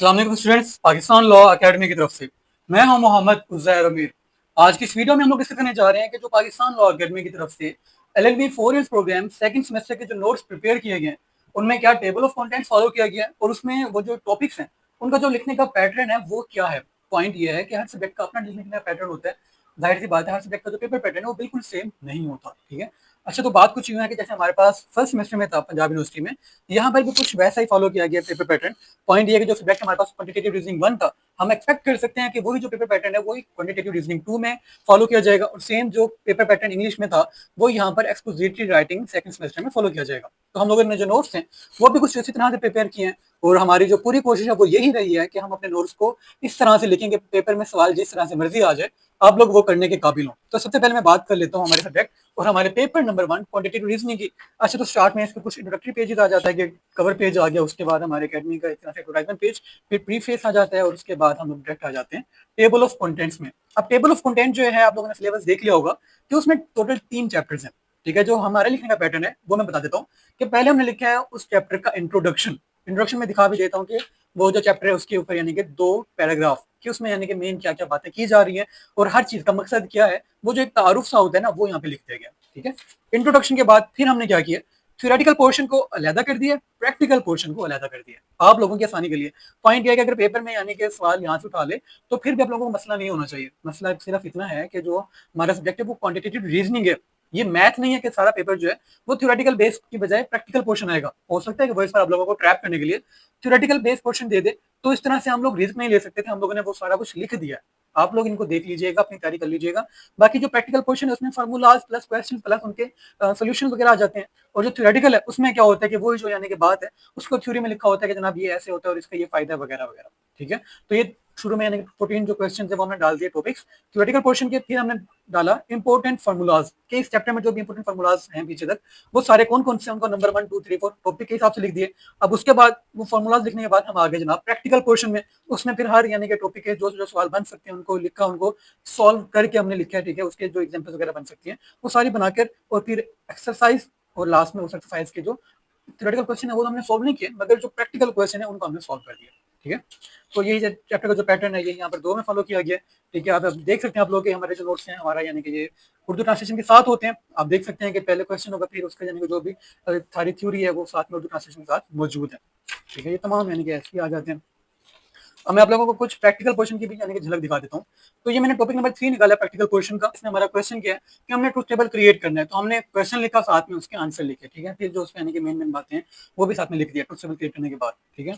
अस्सलाम वालेकुम students, Pakistan law academy की तरफ से मैं हूं मोहम्मद उज़ैर अमीर। आज की इस वीडियो में हम लोग डिस्कस करने जा रहे हैं कि जो पाकिस्तान लॉ एकेडमी की तरफ से LLB 4 years programme second semester के जो नोट्स प्रिपेयर किए गए हैं उनमें क्या टेबल ऑफ कंटेंट्स फॉलो किया गया है और उसमें वो जो टॉपिक्स हैं उनका जो लिखने का पैटर्न है वो क्या है। पॉइंट ये है कि हर सब्जेक्ट का अपना लिखने का पैटर्न होता है। जाहिर सी बात है, हर सब्जेक्ट का जो पेपर पैटर्न है वो बिल्कुल सेम नहीं होता। ठीक है। अच्छा, तो बात कुछ यूँ है कि जैसे हमारे पास फर्स्ट सेमेस्टर में था पंजाब यूनिवर्सिटी में, यहाँ पर भी कुछ वैसा ही फॉलो किया गया पेपर पैटर्न। पॉइंट ये है कि जो सब्जेक्ट हमारे पास क्वांटिटेटिव रीजनिंग 1 था, हम एक्सपेक्ट कर सकते हैं कि वही जो पेपर पैटर्न है वही क्वांटिटेटिव रीजनिंग 2 में फॉलो किया जाएगा और सेम जो पेपर पैटर्न इंग्लिश में था वो यहाँ पर एक्सपोजिटरी राइटिंग सेकंड सेमेस्टर में फॉलो किया जाएगा। तो हम लोगों ने जो नोट्स हैं वो भी कुछ इसी तरह से प्रिपेयर किए हैं और हमारी जो पूरी कोशिश है वो यही रही है कि हम अपने नोट्स को इस तरह से लिखेंगे पेपर में सवाल जिस तरह से मर्जी आ जाए आप लोग वो करने के काबिल हो। तो सबसे पहले मैं बात कर लेता हूँ हमारे सब्जेक्ट और हमारे पेपर नंबर 1 क्वांटिटेटिव रीजनिंग की। अच्छा, तो स्टार्ट में इसके कुछ इंट्रोडक्टरी पेजेस आ जाता है कि कवर पेज आ गया, उसके बाद हमारे अकेडमी का इतना एडवर्टाइजमेंट पेज, फिर प्रीफेस आ जाता है और उसके बाद हम लोग डायरेक्ट आ जाते हैं टेबल ऑफ कंटेंट्स में। अब टेबल ऑफ कंटेंट जो है आप लोगों ने सिलेबस देख लिया होगा कि उसमें टोटल 3 चैप्टर्स हैं। ठीक है, जो हमारे लिखने का पैटर्न है वो मैं बता देता हूँ कि पहले हमने लिखा है उस चैप्टर का इंट्रोडक्शन। इंट्रोडक्शन में दिखा भी देता हूँ कि वो जो चैप्टर है उसके ऊपर यानी कि 2 पैराग्राफ कि उसमें यानी कि मेन क्या क्या बातें की जा रही हैं और हर चीज का मकसद क्या है, वो जो एक तारुफ सा होता है ना वो यहाँ पे लिख दिया गया। ठीक है। इंट्रोडक्शन के बाद फिर हमने क्या किया, थ्योरेटिकल पोर्शन को अलहदा कर दिया, प्रैक्टिकल पोर्शन को अलहदा कर दिया आप लोगों की आसानी के लिए। पॉइंट ये है कि अगर पेपर में यानी कि सवाल यहाँ से उठा ले तो फिर भी आप लोगों को मसला नहीं होना चाहिए। मसला सिर्फ इतना है कि जो हमारा सब्जेक्ट है वो क्वांटिटेटिव रीजनिंग है, ये मैथ नहीं है कि सारा पेपर जो है वो थ्योरेटिकल बेस की बजाय प्रैक्टिकल पोर्शन आएगा। हो सकता है कि वो इस बार आप लोगों को ट्रैप करने के लिए थ्योरेटिकल बेस पोर्शन दे दे, तो इस तरह से हम लोग रिस्क नहीं ले सकते थे। हम लोगों ने वो सारा कुछ लिख दिया। आप लोग इनको देख लीजिएगा, अपनी तैयारी कर लीजिएगा। बाकी जो प्रैक्टिकल पोर्शन है उसमें फार्मूलाज प्लस क्वेश्चन प्लस उनके सोल्यूशन वगैरह आ जाते हैं। और जो थ्योरेटिकल है उसमें क्या होता है कि वो जो यानी कि बात है उसको थ्योरी में लिखा होता है कि जनाब ये ऐसे होता है और इसका ये फायदा वगैरह वगैरह। ठीक है। तो ये शुरू में यानी कि 14 जो क्वेश्चन है वो हमने डाल दिए टॉपिक्स थ्योरेटिकल पोर्शन के। फिर हमने डाला इंपॉर्टेंट फार्मूलाज के, इस चैप्टर में जो भी इंपॉर्टेंट फार्मूलाज हैं पीछे तक वो सारे कौन कौन से उनको नंबर 1 2 3 4 टॉपिक के हिसाब से लिख दिए। अब उसके बाद वो फार्मूलाज लिखने के बाद हम आगे जनाब प्रैक्टिकल पोर्शन में, उसमें फिर हर यानी कि टॉपिक के जो जो सवाल बन सकते हैं उनको लिखा, उनको सॉल्व करके हमने लिखा है। ठीक है, उसके जो एग्जाम्पल्स वगैरह बन सकती हैं वो सारी बनाकर और फिर एक्सरसाइज और लास्ट में उस एक्सरसाइज के जो थ्योरेटिकल क्वेश्चन है वो हमने सॉल्व नहीं किए मगर जो प्रैक्टिकल क्वेश्चन है उनको हमने सॉल्व कर दिया। ठीक है। तो यही चैप्टर का जो पैटर्न है ये यहाँ पर 2 में फॉलो किया गया है। ठीक है, आप देख सकते हैं आप लोग के हमारे जो नोट्स हैं हमारा यानी कि ये उर्दू ट्रांसलेशन के साथ होते हैं। आप देख सकते हैं कि पहले क्वेश्चन होगा फिर उसका यानी कि जो भी सारी थ्योरी है वो साथ में उर्दू ट्रांसलेशन के साथ मौजूद है। ठीक है, ये तमाम यानी कि ऐसे ही आ जाते हैं। अब मैं आप लोगों को कुछ प्रैक्टिकल क्वेश्चन की भी यानी कि झलक दिखा देता हूँ। तो ये मैंने टॉपिक नंबर 3 निकाला प्रैक्टिकल क्वेश्चन का। इसमें हमारा क्वेश्चन क्या है कि हमने ट्रुथ टेबल क्रिएट करना है। तो हमने क्वेश्चन लिखा, साथ में उसके आंसर लिखे। ठीक है, फिर जो उसमें यानी कि मेन बातें हैं वो भी साथ में लिख दिया ट्रुथ टेबल क्रिएट करने के बाद। ठीक है।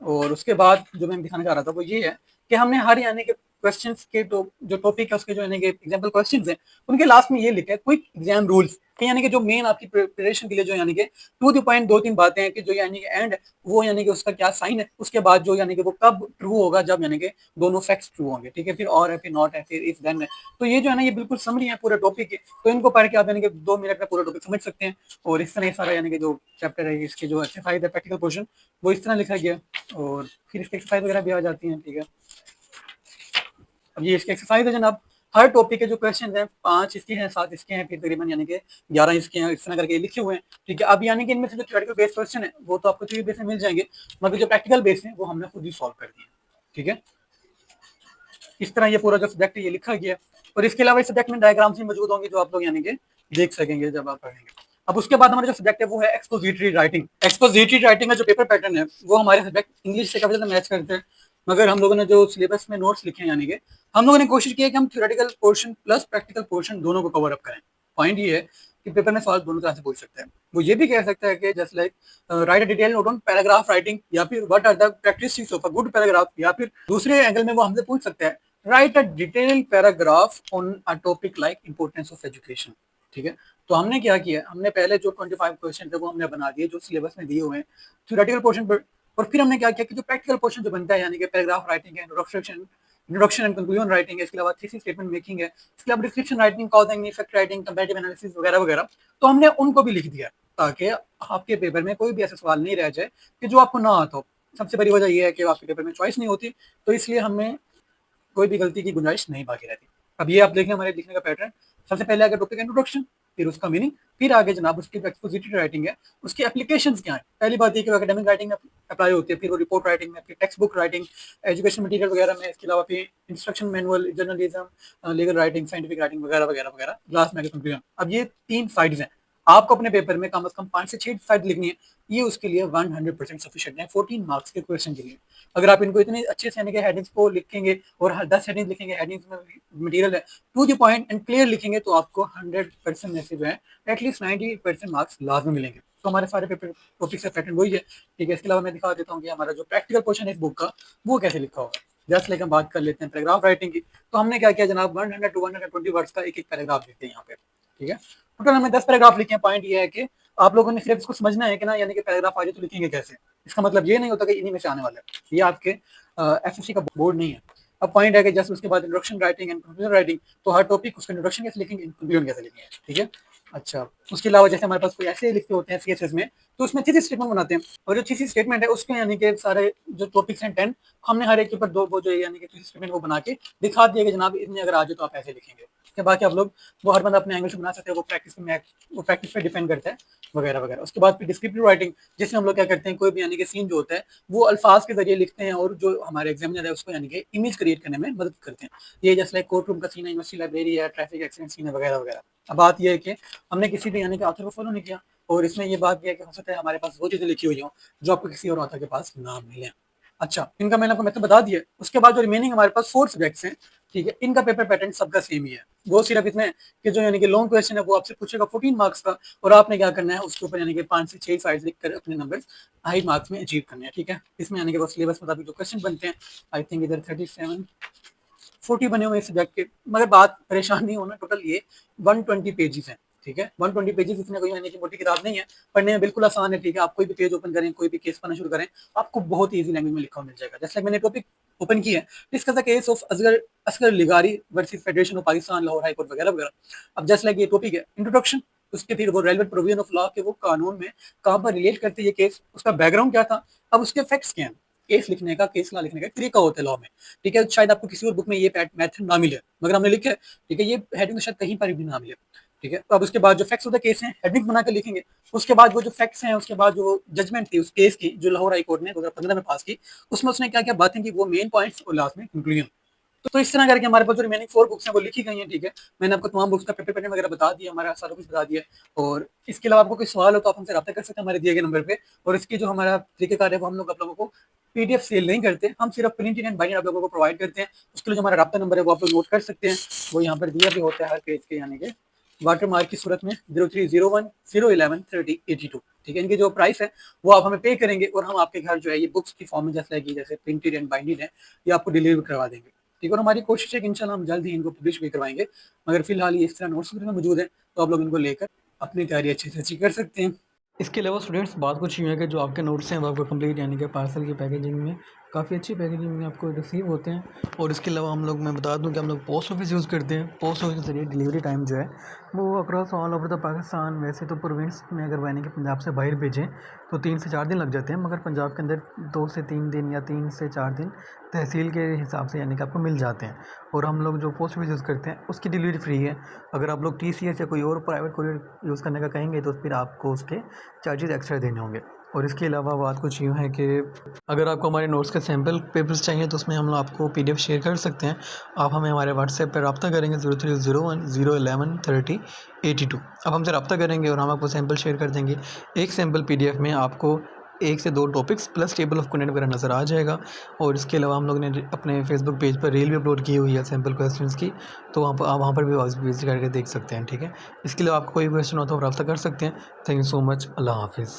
और उसके बाद जो मैं दिखाना चाह रहा था वो ये है कि हमने हर यानी कि क्वेश्चंस के जो टॉपिक है उसके जो यानी कि एग्जांपल क्वेश्चंस हैं उनके लास्ट में ये लिखा है क्विक एग्जाम रूल्स कि यानी कि जो मेन आपकी प्रिपरेशन के लिए जो यानी कि टू द पॉइंट 2-3 बातें हैं कि जो यानी कि एंड वो यानी कि उसका क्या साइन है, उसके बाद जो यानी कि वो कब ट्रू होगा जब यानी कि दोनों फैक्ट्स ट्रू होंगे। ठीक है, फिर और है, फिर नॉट है, फिर इफ देन है। तो ये जो है ना ये बिल्कुल समरी है पूरे टॉपिक की। तो इनको पढ़ के आप यानी कि 2 मिनट में पूरा टॉपिक समझ सकते हैं। और इस तरह सारा यानी कि जो चैप्टर है इसके जो एक्सरसाइज है प्रैक्टिकल पोर्शन वो इस तरह लिखा गया और फिर इसकी एक्सरसाइज वगैरह भी आ जाती हैं। ठीक है, अब ये इसकी एक्सरसाइज है जनाब। हर टॉपिक के जो क्वेश्चन हैं 5 इसके हैं, 7 इसके हैं, फिर तकरीबन यानी कि 11 इसके हैं, इस तरह करके लिखे हुए हैं। ठीक है, अब यानी कि इनमें से जो थ्योरेटिकल बेस क्वेश्चन है वो तो आपको थ्योरी बेस में मिल जाएंगे मगर जो प्रैक्टिकल बेस है वो हमने खुद ही सॉल्व कर दिया। ठीक है, इस तरह ये पूरा जो सब्जेक्ट है ये लिखा गया और इसके अलावा इस सब्जेक्ट में डायग्राम्स भी मौजूद होंगे जो आप लोग यानी कि देख सकेंगे जब आप पढ़ेंगे। अब उसके बाद हमारा जो सब्जेक्ट है वो है एक्सपोजिटरी राइटिंग। एक्सपोजिटरी राइटिंग का जो पेपर पैटर्न है वो हमारे सब्जेक्ट इंग्लिश से काफी ज्यादा मैच करते हैं मगर हम लोगों ने जो सिलेबस में नोट्स लिखे हैं यानी कि हम लोगों ने कोशिश की है कि हम theoretical portion plus practical portion दोनों को कवर अप करें। पॉइंट ये है कि पेपर में सवाल दोनों तरह से पूछ सकते हैं। वो ये भी कह सकता है कि just like write a detail note on paragraph writing या फिर what are the characteristics of a good paragraph, या फिर दूसरे एंगल में वो हमसे पूछ सकता है right a detailed paragraph on a topic like importance of education. ठीक है, तो हमने क्या किया, हमने पहले जो 25 क्वेश्चन थे वो हमने बना दिए जो सिलेबस में दिए हुए हैं थ्योरेटिकल पोर्शन पर। और फिर हमने क्या किया कि जो प्रैक्टिकल पोर्शन जो बनता है यानी कि पैराग्राफ राइटिंग है, इंट्रोडक्शन एंड कंक्लूजन राइटिंग है, इसके अलावा थीसिस स्टेटमेंट मेकिंग है, इसके अलावा description writing, cause and effect writing, comparative analysis वगैरह वगैरह, तो हमने उनको भी लिख दिया ताकि आपके पेपर में कोई भी ऐसा सवाल नहीं रह जाए कि जो आपको ना आता हो। सबसे बड़ी वजह यह है कि आपके पेपर में चॉइस नहीं होती, तो इसलिए हमें कोई भी गलती की गुंजाइश नहीं बाकी रहती। अब ये आप देखें हमारे लिखने का पैटर्न। सबसे पहले आगे टॉपिक इंट्रोडक्शन, फिर उसका मीनिंग, फिर आगे जनाब उसकी जो एक्सपोजिटरी राइटिंग है उसकी एप्लीकेशंस क्या है। पहली बात ये कि एकेडमिक राइटिंग में अप्लाई होती है, फिर वो रिपोर्ट राइटिंग में, फिर text book writing, education material वगैरह में, इसके अलावा फिर instruction manual, journalism, legal writing, scientific writing वगैरह वगैरह वगैरह, लास्ट में कंक्लूजन। अब ये 3 साइड्स हैं, आपको अपने पेपर में कम से कम 5 से 6 साइड लिखनी है। ये उसके लिए 100% सफिशिएंट है 14 मार्क्स के क्वेश्चन के लिए। अगर आप इनको इतने अच्छे से यानी कि हेडिंग्स को लिखेंगे और हर 10 हेडिंग्स लिखेंगे, हेडिंग्स में मटेरियल है, to the point and clear लिखेंगे, तो आपको 100% में से जो है एटलीस्ट 98% मार्क्स लाजमी मिलेंगे। तो हमारे सारे पेपर टॉपिक से पैटर्न वही है, ठीक है। इसके अलावा मैं दिखा देता हूँ कि हमारा जो प्रैक्टिकल क्वेश्चन है इस बुक का वो कैसे लिखा होगा। जस्ट लाइक हम बात कर लेते हैं पैराग्राफ राइटिंग की, तो हमने क्या किया जनाब, 100 टू 120 वर्ड्स का एक एक पैराग्राफ लिखते हैं यहाँ पे, ठीक है। टोटल हमने 10 पैराग्राफ लिखे हैं। पॉइंट ये है कि आप लोगों ने सिर्फ इसको समझना है कि ना, यानी कि पैराग्राफ आ जाए तो लिखेंगे कैसे। इसका मतलब ये नहीं होता कि इन्हीं में से आने वाला है, ये आपके एसएससी का बोर्ड नहीं है। अब पॉइंट है कि जस्ट उसके बाद introduction writing and conclusion writing, तो हर टॉपिक उसका इंट्रोडक्शन कैसे लिखेंगे, कंक्लूजन कैसे लिखेंगे, ठीक है। अच्छा, उसके अलावा जैसे हमारे पास कोई ऐसे लिखते होते हैं सीएसएस में, तो उसमें थीसिस स्टेटमेंट बनाते हैं, और जो थीसिस स्टेटमेंट है उसके यानी कि सारे जो टॉपिक्स हैं 10, हमने हर एक के ऊपर दो वो जो यानी कि थीसिस स्टेटमेंट वो बना के दिखा दिया कि जनाब इतने अगर आ जाए तो आप ऐसे लिखेंगे। उसके बाकी आप लोग वो हर बंदा अपने एंगल से बना सकते हैं, वो प्रैक्टिस पे डिपेंड करता है वगैरह वगैरह। उसके बाद फिर डिस्क्रिप्टिव राइटिंग, जिसमें हम लोग क्या करते हैं, कोई भी यानी कि सीन जो होता है वो अल्फाज के जरिए लिखते हैं, और जो हमारे एग्जामिनर है उसको यानी कि इमेज क्रिएट करने में मदद करते हैं। ये जैसे लाइक कोर्ट रूम का सीन है, यूनिवर्सिटी लाइब्रेरी है, ट्रैफिक एक्सीडेंट सीन है वगैरह वगैरह। अब बात यह है कि हमने किसी भी यानी कि ऑथर को फॉलो नहीं किया, और इसमें ये बात भी है कि हो सकता है हमारे पास वो चीज़ें लिखी हुई हों जो आपको किसी और ऑथर के पास ना मिलें। अच्छा, इनका मैंने आपको मेथड बता दिया। उसके बाद जो रिमेनिंग हमारे पास 4 सब्जेक्ट्स हैं, ठीक है, इनका पेपर पैटर्न सबका सेम ही है। वो सिर्फ इतने कि जो यानी कि लॉन्ग क्वेश्चन है वो आपसे पूछेगा 14 मार्क्स का, और आपने क्या करना है उसके ऊपर यानी कि 5 से 6 साइड लिख कर अपने नंबर हाई मार्क्स में अचीव करने हैं, ठीक है। इसमें यानी कि वो सिलेबस मुताबिक जो क्वेश्चन बनते हैं, आई थिंक इधर 37 40 बने हुए सब्जेक्ट के, मगर बात परेशान नहीं होना, टोटल ये 120 पेजेस हैं, ठीक है। 120 पेजेस इतने कोई यानी कि मोटी किताब नहीं है, पढ़ने में बिल्कुल आसान है, ठीक है। आप कोई भी पेज ओपन करें, कोई भी केस पढ़ना शुरू करें, आपको बहुत ईजी लैंग्वेज में लिखा हुआ मिल जाएगा। जैसे मैंने टॉपिक ओपन किया है, discuss the case of Asghar Asghar लिगारी versus federation of Pakistan, Lahore high court वगैरह वगैरह। अब जस्ट लाइक ये टॉपिक है इंट्रोडक्शन, उसके फिर वो रेलेवेंट प्रोविजन ऑफ लॉ के वो कानून में कहाँ पर रिलेट करते हैं ये केस, उसका बैकग्राउंड क्या था, अब उसके फैक्ट्स क्या हैं। केस लिखने का, केस लॉ लिखने का एक तरीका होता है लॉ में, ठीक है। शायद आपको किसी और बुक में ये मेथड ना मिले, मगर हमने लिखा है, ठीक है। ये हेडिंग शायद कहीं पर भी ना मिले, ठीक है। तो अब उसके बाद जो फैक्ट्स होता है केस हैं, हेडिंग बना कर लिखेंगे। उसके बाद वो जो फैक्ट्स हैं, उसके बाद जो जजमेंट थी उस केस की जो लाहौर हाई कोर्ट ने 2015 में पास की, उसमें उसने क्या क्या बातें की, वो मेन पॉइंट्स और लास्ट में कंक्लूजन। तो इस तरह करके हमारे पास जो रिमेनिंग 4 बुक्स हैं वो लिखी गई हैं, ठीक है। मैंने आपको तमाम बुक्स का पेपर पैटर्न वगैरह बता दिया, हमारा सारा कुछ बता दिया है। और इसके अलावा आपको कोई सवाल हो तो आप हमसे रब्ता कर सकते हैं हमारे दिए गए नंबर पे। और इसकी जो हमारा तरीकेकार है वो हम लोग आप लोगों को पीडीएफ सेल नहीं करते, हम सिर्फ प्रिंटेड एंड बाइंडेड आप लोगों को प्रोवाइड करते हैं। उसके लिए जो हमारा रब्ता नंबर है वो आप लोग नोट कर सकते हैं, वो यहाँ पर दिया भी होता है हर पेज के, यानी कि वाटर मार्क की सूरत में 0301 011 3082, ठीक है। इनकी जो प्राइस है वो आप हमें पे करेंगे, और हम आपके घर जो है ये बुक्स की फॉर्म में जैसे प्रिंटेड एंड बाइंडेड है ये आपको डिलीवर करवा देंगे, ठीक है। और हमारी कोशिश है कि इंशाल्लाह हम जल्द ही इनको पब्लिश भी करवाएंगे, मगर फिलहाल ये इस तरह नोट्स में मौजूद है, तो आप लोग इनको लेकर अपनी तैयारी अच्छे से अच्छी कर सकते हैं। इसके अलावा स्टूडेंट्स बात कुछ यूँ है कि जो आपके नोट्स हैं वो आपको कंप्लीट यानी कि पार्सल की पैकेजिंग में काफ़ी अच्छी पैकेजिंग में आपको रिसीव होते हैं। और इसके अलावा हम लोग, मैं बता दूं कि हम लोग पोस्ट ऑफिस यूज़ करते हैं। पोस्ट ऑफिस के ज़रिए डिलीवरी टाइम जो है वो across all over the Pakistan, वैसे तो प्रोविंस में अगर यानी कि पंजाब से बाहर भेजें तो 3 से 4 दिन लग जाते हैं, मगर पंजाब के अंदर 2 से 3 दिन या 3 से 4 दिन तहसील के हिसाब से यानी कि आपको मिल जाते हैं। और हम लोग जो पोस्ट ऑफिस यूज़ करते हैं उसकी डिलीवरी फ्री है। अगर आप लोग टीसीएस या कोई और प्राइवेट कोरियर यूज़ करने का कहेंगे तो फिर आपको उसके चार्जेस एक्स्ट्रा देने होंगे। और इसके अलावा बात कुछ यूँ है कि अगर आपको हमारे नोट्स के सैम्पल पेपर्स चाहिए तो उसमें हम लोग आपको पीडीएफ शेयर कर सकते हैं। आप हमें हमारे व्हाट्सएप पर रब्ता करेंगे 0301 011 3082। आप हमसे रब्ता करेंगे और हम आपको सैम्पल शेयर कर देंगे। एक सैम्पल पीडीएफ में आपको 1 से 2 topics plus table of content वगैरह नज़र आ जाएगा। और इसके अलावा हम लोग ने अपने फेसबुक पेज पर रील भी अपलोड की हुई है सैम्पल क्वेश्चंस की, तो वहाँ पर भी विजिट करके देख सकते हैं, ठीक है। इसके अलावा आपको कोई क्वेश्चन हो तो आप रब्ता कर सकते हैं। Thank you so much. Allah हाफिज़।